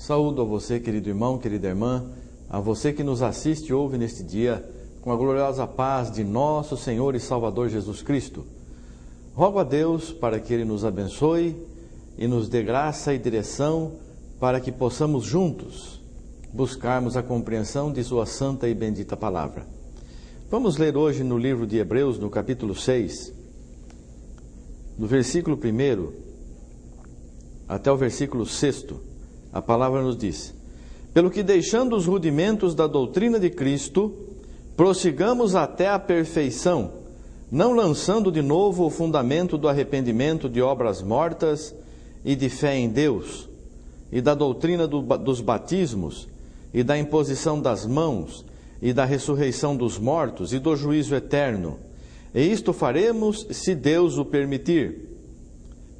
Saúdo a você, querido irmão, querida irmã, a você que nos assiste e ouve neste dia, com a gloriosa paz de nosso Senhor e Salvador Jesus Cristo. Rogo a Deus para que Ele nos abençoe e nos dê graça e direção para que possamos juntos buscarmos a compreensão de Sua santa e bendita palavra. Vamos ler hoje no livro de Hebreus, no capítulo 6, do versículo 1 até o versículo 6, a palavra nos diz: pelo que, deixando os rudimentos da doutrina de Cristo, prossigamos até a perfeição, não lançando de novo o fundamento do arrependimento de obras mortas e de fé em Deus, e da doutrina dos batismos, e da imposição das mãos, e da ressurreição dos mortos, e do juízo eterno. E isto faremos se Deus o permitir,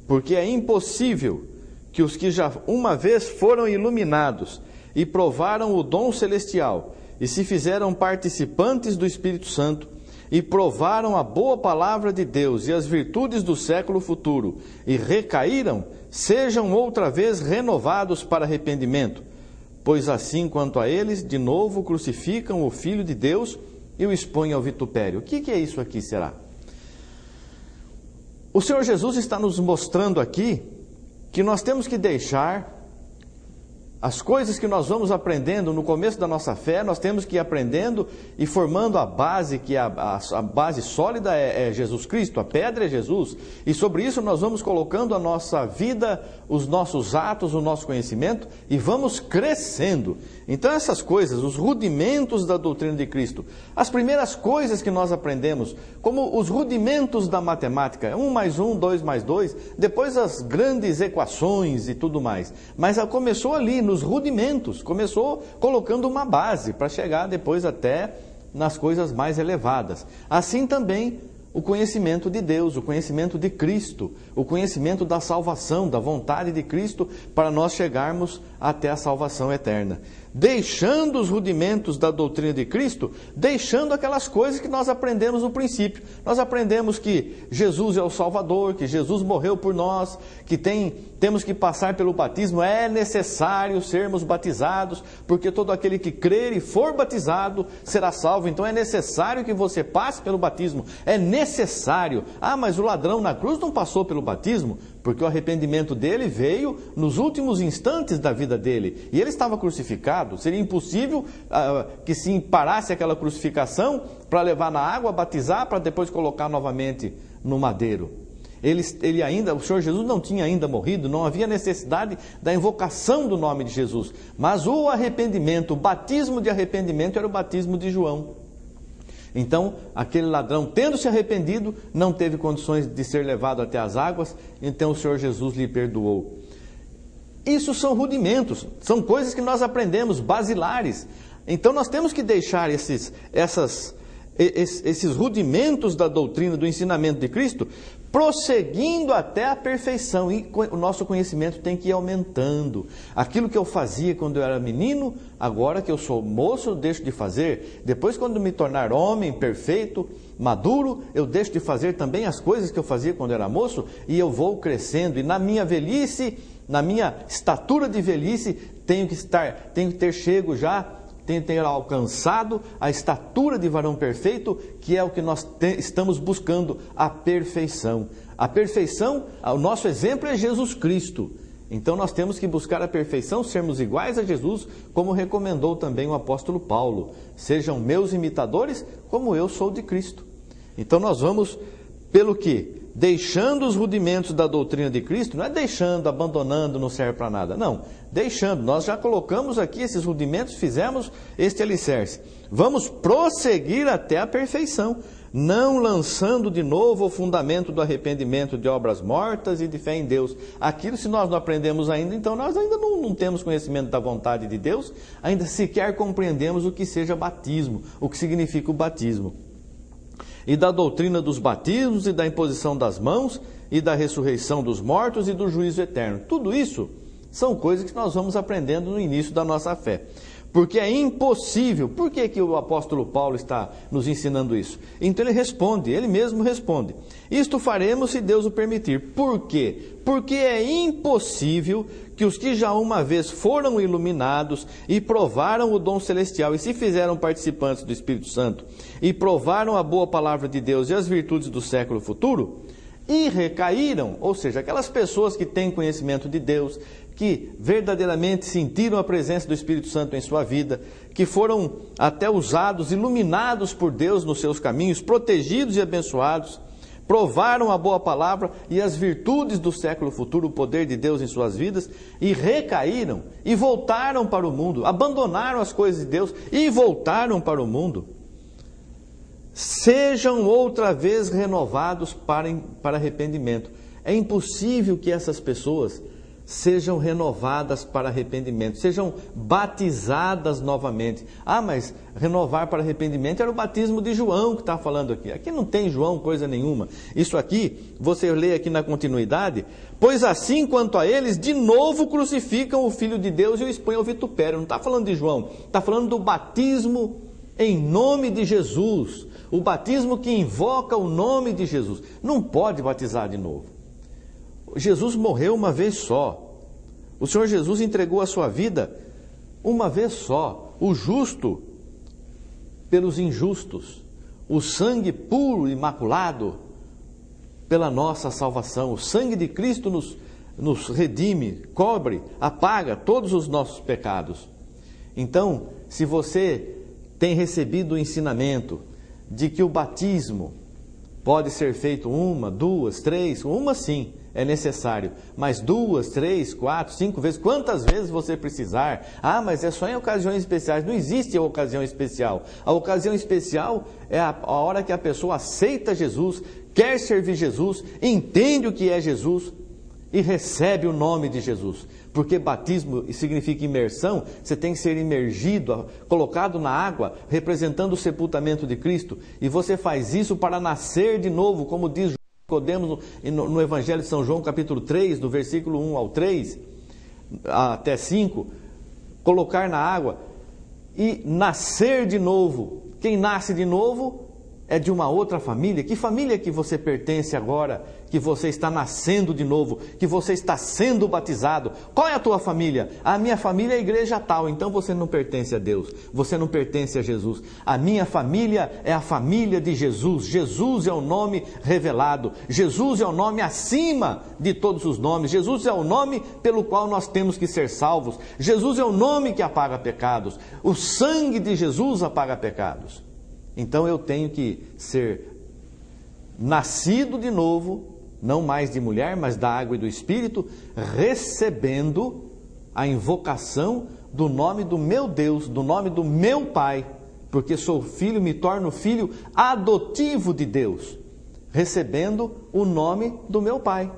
porque é impossível que os que já uma vez foram iluminados e provaram o dom celestial, e se fizeram participantes do Espírito Santo, e provaram a boa palavra de Deus e as virtudes do século futuro, e recaíram, sejam outra vez renovados para arrependimento, pois assim quanto a eles, de novo crucificam o Filho de Deus e o expõem ao vitupério. O que é isso aqui, será? O Senhor Jesus está nos mostrando aqui que nós temos que deixar as coisas que nós vamos aprendendo no começo da nossa fé, nós temos que ir aprendendo e formando a base, que a base sólida é Jesus Cristo, a pedra é Jesus, e sobre isso nós vamos colocando a nossa vida, os nossos atos, o nosso conhecimento, e vamos crescendo. Então essas coisas, os rudimentos da doutrina de Cristo, as primeiras coisas que nós aprendemos, como os rudimentos da matemática, 1 mais 1, 2 mais 2, depois as grandes equações e tudo mais, mas começou ali nos rudimentos, começou colocando uma base para chegar depois até nas coisas mais elevadas. Assim também o conhecimento de Deus, o conhecimento de Cristo, o conhecimento da salvação, da vontade de Cristo, para nós chegarmos até a salvação eterna. Deixando os rudimentos da doutrina de Cristo, deixando aquelas coisas que nós aprendemos no princípio. Nós aprendemos que Jesus é o Salvador, que Jesus morreu por nós, que temos que passar pelo batismo, é necessário sermos batizados, porque todo aquele que crer e for batizado será salvo. Então é necessário que você passe pelo batismo, é necessário. Ah, mas o ladrão na cruz não passou pelo batismo, porque o arrependimento dele veio nos últimos instantes da vida dele, e ele estava crucificado. Seria impossível que se parasse aquela crucificação para levar na água, batizar, para depois colocar novamente no madeiro. O Senhor Jesus não tinha ainda morrido, não havia necessidade da invocação do nome de Jesus, mas o arrependimento, o batismo de arrependimento era o batismo de João. Então, aquele ladrão, tendo se arrependido, não teve condições de ser levado até as águas, então o Senhor Jesus lhe perdoou. Isso são rudimentos, são coisas que nós aprendemos, basilares. Então nós temos que deixar esses rudimentos da doutrina, do ensinamento de Cristo, prosseguindo até a perfeição, e o nosso conhecimento tem que ir aumentando. Aquilo que eu fazia quando eu era menino, agora que eu sou moço, eu deixo de fazer. Depois, quando me tornar homem perfeito, maduro, eu deixo de fazer também as coisas que eu fazia quando eu era moço, e eu vou crescendo. E na minha velhice, na minha estatura de velhice, tenho que ter alcançado a estatura de varão perfeito, que é o que nós estamos buscando, a perfeição. A perfeição, o nosso exemplo é Jesus Cristo. Então nós temos que buscar a perfeição, sermos iguais a Jesus, como recomendou também o apóstolo Paulo. Sejam meus imitadores, como eu sou de Cristo. Então nós vamos, pelo que? Deixando os rudimentos da doutrina de Cristo, não é deixando, abandonando, não serve para nada, não, deixando, nós já colocamos aqui esses rudimentos, fizemos este alicerce, vamos prosseguir até a perfeição, não lançando de novo o fundamento do arrependimento de obras mortas e de fé em Deus. Aquilo, se nós não aprendemos ainda, então nós ainda não temos conhecimento da vontade de Deus, ainda sequer compreendemos o que seja batismo, o que significa o batismo. E da doutrina dos batismos, e da imposição das mãos, e da ressurreição dos mortos, e do juízo eterno. Tudo isso são coisas que nós vamos aprendendo no início da nossa fé. porque é impossível. Por que o apóstolo Paulo está nos ensinando isso? Então ele mesmo responde: isto faremos se Deus o permitir. Por quê? Porque é impossível que os que já uma vez foram iluminados e provaram o dom celestial e se fizeram participantes do Espírito Santo e provaram a boa palavra de Deus e as virtudes do século futuro e recaíram, ou seja, aquelas pessoas que têm conhecimento de Deus, que verdadeiramente sentiram a presença do Espírito Santo em sua vida, que foram até usados, iluminados por Deus nos seus caminhos, protegidos e abençoados, provaram a boa palavra e as virtudes do século futuro, o poder de Deus em suas vidas, e recaíram e voltaram para o mundo, abandonaram as coisas de Deus e voltaram para o mundo. Sejam outra vez renovados para arrependimento. É impossível que essas pessoas sejam renovadas para arrependimento, sejam batizadas novamente. Ah, mas renovar para arrependimento era o batismo de João que está falando aqui. Aqui não tem João coisa nenhuma. Isso aqui, você lê aqui na continuidade: pois assim quanto a eles, de novo crucificam o Filho de Deus e o expõem ao vitupério. Não está falando de João, está falando do batismo em nome de Jesus, o batismo que invoca o nome de Jesus. Não pode batizar de novo. Jesus morreu uma vez só. O Senhor Jesus entregou a sua vida uma vez só. O justo pelos injustos. O sangue puro e imaculado pela nossa salvação. O sangue de Cristo nos redime, cobre, apaga todos os nossos pecados. Então, se você tem recebido o ensinamento de que o batismo pode ser feito uma, duas, três, uma sim, é necessário, mas 2, 3, 4, 5 vezes, quantas vezes você precisar. Ah, mas é só em ocasiões especiais. Não existe a ocasião especial. A ocasião especial é a hora que a pessoa aceita Jesus, quer servir Jesus, entende o que é Jesus e recebe o nome de Jesus. Porque batismo significa imersão, você tem que ser imergido, colocado na água, representando o sepultamento de Cristo. E você faz isso para nascer de novo, como diz Nicodemos no Evangelho de São João, capítulo 3, do versículo 1 ao 3, até 5, colocar na água e nascer de novo. Quem nasce de novo é de uma outra família. Que família que você pertence agora, que você está nascendo de novo, que você está sendo batizado? Qual é a tua família? A minha família é a igreja tal. Então você não pertence a Deus, você não pertence a Jesus. A minha família é a família de Jesus. Jesus é o nome revelado, Jesus é o nome acima de todos os nomes, Jesus é o nome pelo qual nós temos que ser salvos, Jesus é o nome que apaga pecados, o sangue de Jesus apaga pecados. Então eu tenho que ser nascido de novo, não mais de mulher, mas da água e do Espírito, recebendo a invocação do nome do meu Deus, do nome do meu Pai, porque sou filho, me torno filho adotivo de Deus, recebendo o nome do meu Pai,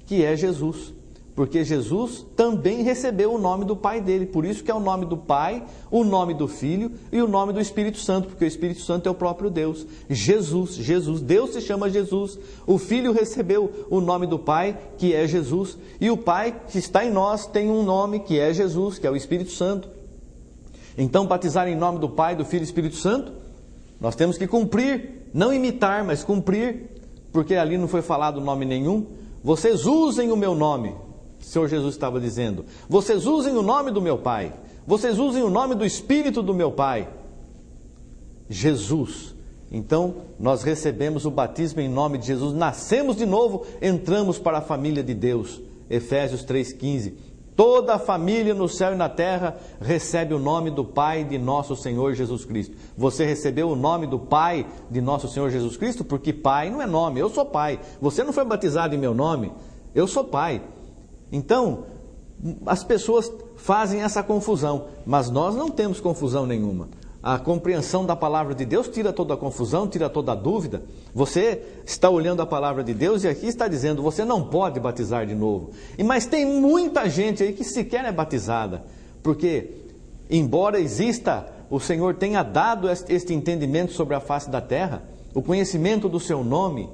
que é Jesus. Porque Jesus também recebeu o nome do Pai dele, por isso que é o nome do Pai, o nome do Filho e o nome do Espírito Santo, porque o Espírito Santo é o próprio Deus. Jesus, Deus se chama Jesus, o Filho recebeu o nome do Pai, que é Jesus, e o Pai que está em nós tem um nome que é Jesus, que é o Espírito Santo. Então, batizar em nome do Pai, do Filho e do Espírito Santo, nós temos que cumprir, não imitar, mas cumprir, porque ali não foi falado nome nenhum. Vocês usem o meu nome. O Senhor Jesus estava dizendo: vocês usem o nome do meu Pai, vocês usem o nome do Espírito do meu Pai, Jesus. Então nós recebemos o batismo em nome de Jesus, nascemos de novo, entramos para a família de Deus. Efésios 3,15: toda a família no céu e na terra recebe o nome do Pai de nosso Senhor Jesus Cristo. Você recebeu o nome do Pai de nosso Senhor Jesus Cristo? Porque Pai não é nome, eu sou Pai. Você não foi batizado em meu nome, eu sou Pai. Então, as pessoas fazem essa confusão, mas nós não temos confusão nenhuma. A compreensão da palavra de Deus tira toda a confusão, tira toda a dúvida. Você está olhando a palavra de Deus e aqui está dizendo: você não pode batizar de novo. Mas tem muita gente aí que sequer é batizada, porque embora exista, o Senhor tenha dado este entendimento sobre a face da terra, o conhecimento do seu nome,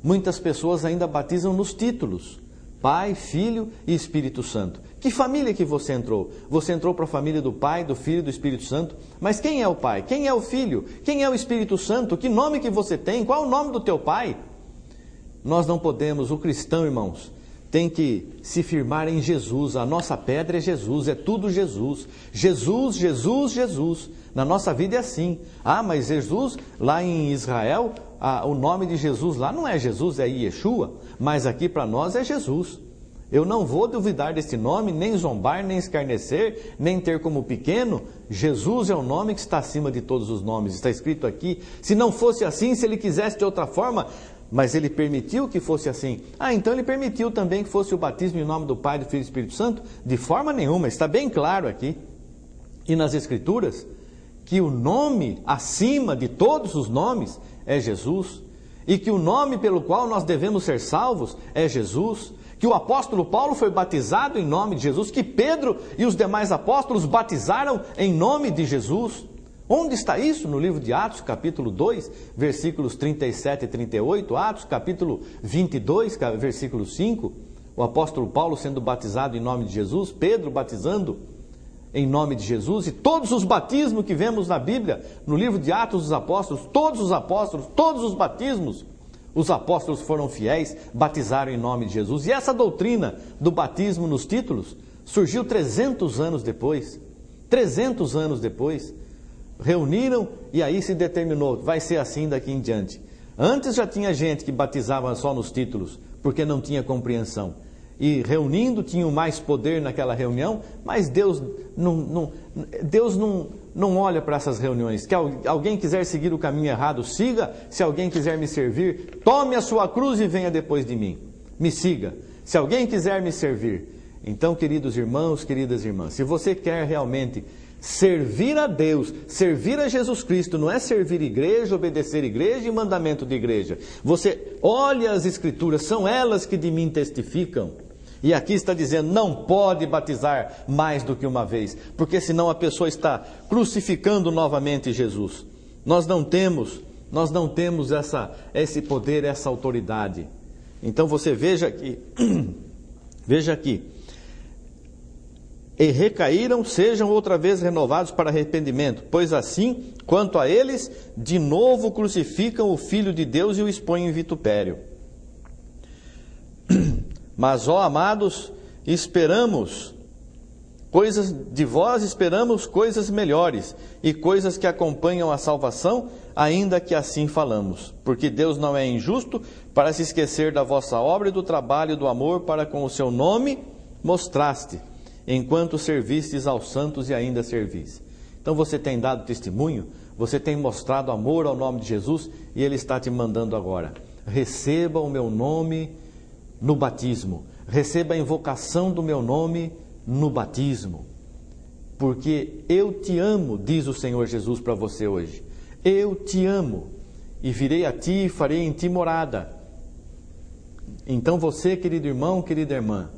muitas pessoas ainda batizam nos títulos. Pai, Filho e Espírito Santo. Que família que você entrou? Você entrou para a família do Pai, do Filho e do Espírito Santo. Mas quem é o Pai? Quem é o Filho? Quem é o Espírito Santo? Que nome que você tem? Qual é o nome do teu Pai? Nós não podemos, o cristão, irmãos, tem que se firmar em Jesus. A nossa pedra é Jesus, é tudo Jesus. Jesus, Jesus, Jesus. Na nossa vida é assim. Ah, mas Jesus, lá em Israel, o nome de Jesus lá não é Jesus, é Yeshua. Mas aqui para nós é Jesus. Eu não vou duvidar desse nome, nem zombar, nem escarnecer, nem ter como pequeno. Jesus é o nome que está acima de todos os nomes. Está escrito aqui. Se não fosse assim, se ele quisesse de outra forma, mas ele permitiu que fosse assim. Ah, então ele permitiu também que fosse o batismo em nome do Pai, do Filho e do Espírito Santo? De forma nenhuma, está bem claro aqui. E nas Escrituras, que o nome acima de todos os nomes é Jesus. E que o nome pelo qual nós devemos ser salvos é Jesus. Que o apóstolo Paulo foi batizado em nome de Jesus. Que Pedro e os demais apóstolos batizaram em nome de Jesus. Onde está isso? No livro de Atos, capítulo 2, versículos 37 e 38. Atos, capítulo 22, versículo 5. O apóstolo Paulo sendo batizado em nome de Jesus. Pedro batizando em nome de Jesus. E todos os batismos que vemos na Bíblia, no livro de Atos dos Apóstolos, todos os batismos, os apóstolos foram fiéis, batizaram em nome de Jesus. E essa doutrina do batismo nos títulos surgiu 300 anos depois. 300 anos depois. Reuniram e aí se determinou, vai ser assim daqui em diante. Antes já tinha gente que batizava só nos títulos, porque não tinha compreensão. E reunindo, tinham mais poder naquela reunião, mas Deus não olha para essas reuniões. Que alguém quiser seguir o caminho errado, siga. Se alguém quiser me servir, tome a sua cruz e venha depois de mim. Me siga. Se alguém quiser me servir. Então, queridos irmãos, queridas irmãs, se você quer realmente servir a Deus, servir a Jesus Cristo, não é servir igreja, obedecer igreja e mandamento de igreja. Você olha as Escrituras, são elas que de mim testificam. E aqui está dizendo, não pode batizar mais do que uma vez, porque senão a pessoa está crucificando novamente Jesus. Nós não temos esse poder, essa autoridade. Então você veja aqui, e recaíram, sejam outra vez renovados para arrependimento, pois assim, quanto a eles, de novo crucificam o Filho de Deus e o expõem em vitupério. Mas, ó amados, esperamos coisas melhores e coisas que acompanham a salvação, ainda que assim falamos. Porque Deus não é injusto para se esquecer da vossa obra e do trabalho e do amor para com o seu nome mostraste, enquanto servistes aos santos e ainda servis. Então você tem dado testemunho, você tem mostrado amor ao nome de Jesus e Ele está te mandando agora. Receba o meu nome no batismo. Receba a invocação do meu nome no batismo. Porque eu te amo, diz o Senhor Jesus para você hoje. Eu te amo e virei a ti e farei em ti morada. Então você, querido irmão, querida irmã,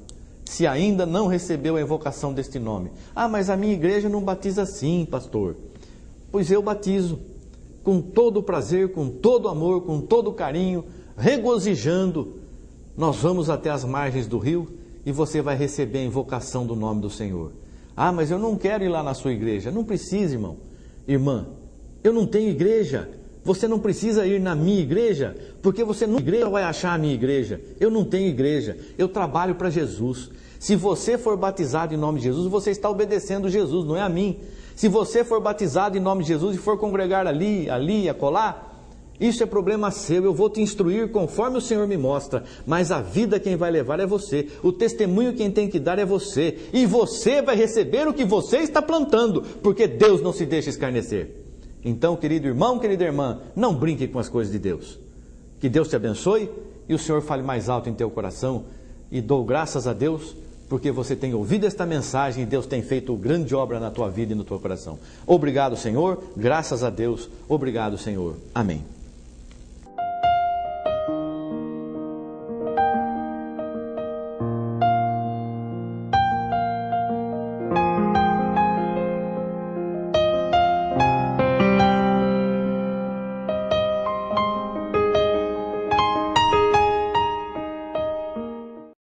se ainda não recebeu a invocação deste nome. Ah, mas a minha igreja não batiza assim, pastor. Pois eu batizo com todo o prazer, com todo o amor, com todo o carinho, regozijando. Nós vamos até as margens do rio e você vai receber a invocação do nome do Senhor. Ah, mas eu não quero ir lá na sua igreja. Não precisa, irmão. Irmã, eu não tenho igreja. Você não precisa ir na minha igreja, porque você não vai achar a minha igreja. Eu não tenho igreja. Eu trabalho para Jesus. Se você for batizado em nome de Jesus, você está obedecendo Jesus, não é a mim. Se você for batizado em nome de Jesus e for congregar ali, acolá, isso é problema seu, eu vou te instruir conforme o Senhor me mostra, mas a vida quem vai levar é você, o testemunho quem tem que dar é você, e você vai receber o que você está plantando, porque Deus não se deixa escarnecer. Então, querido irmão, querida irmã, não brinque com as coisas de Deus. Que Deus te abençoe e o Senhor fale mais alto em teu coração, e dou graças a Deus, porque você tem ouvido esta mensagem e Deus tem feito grande obra na tua vida e no teu coração. Obrigado, Senhor, graças a Deus, obrigado, Senhor. Amém.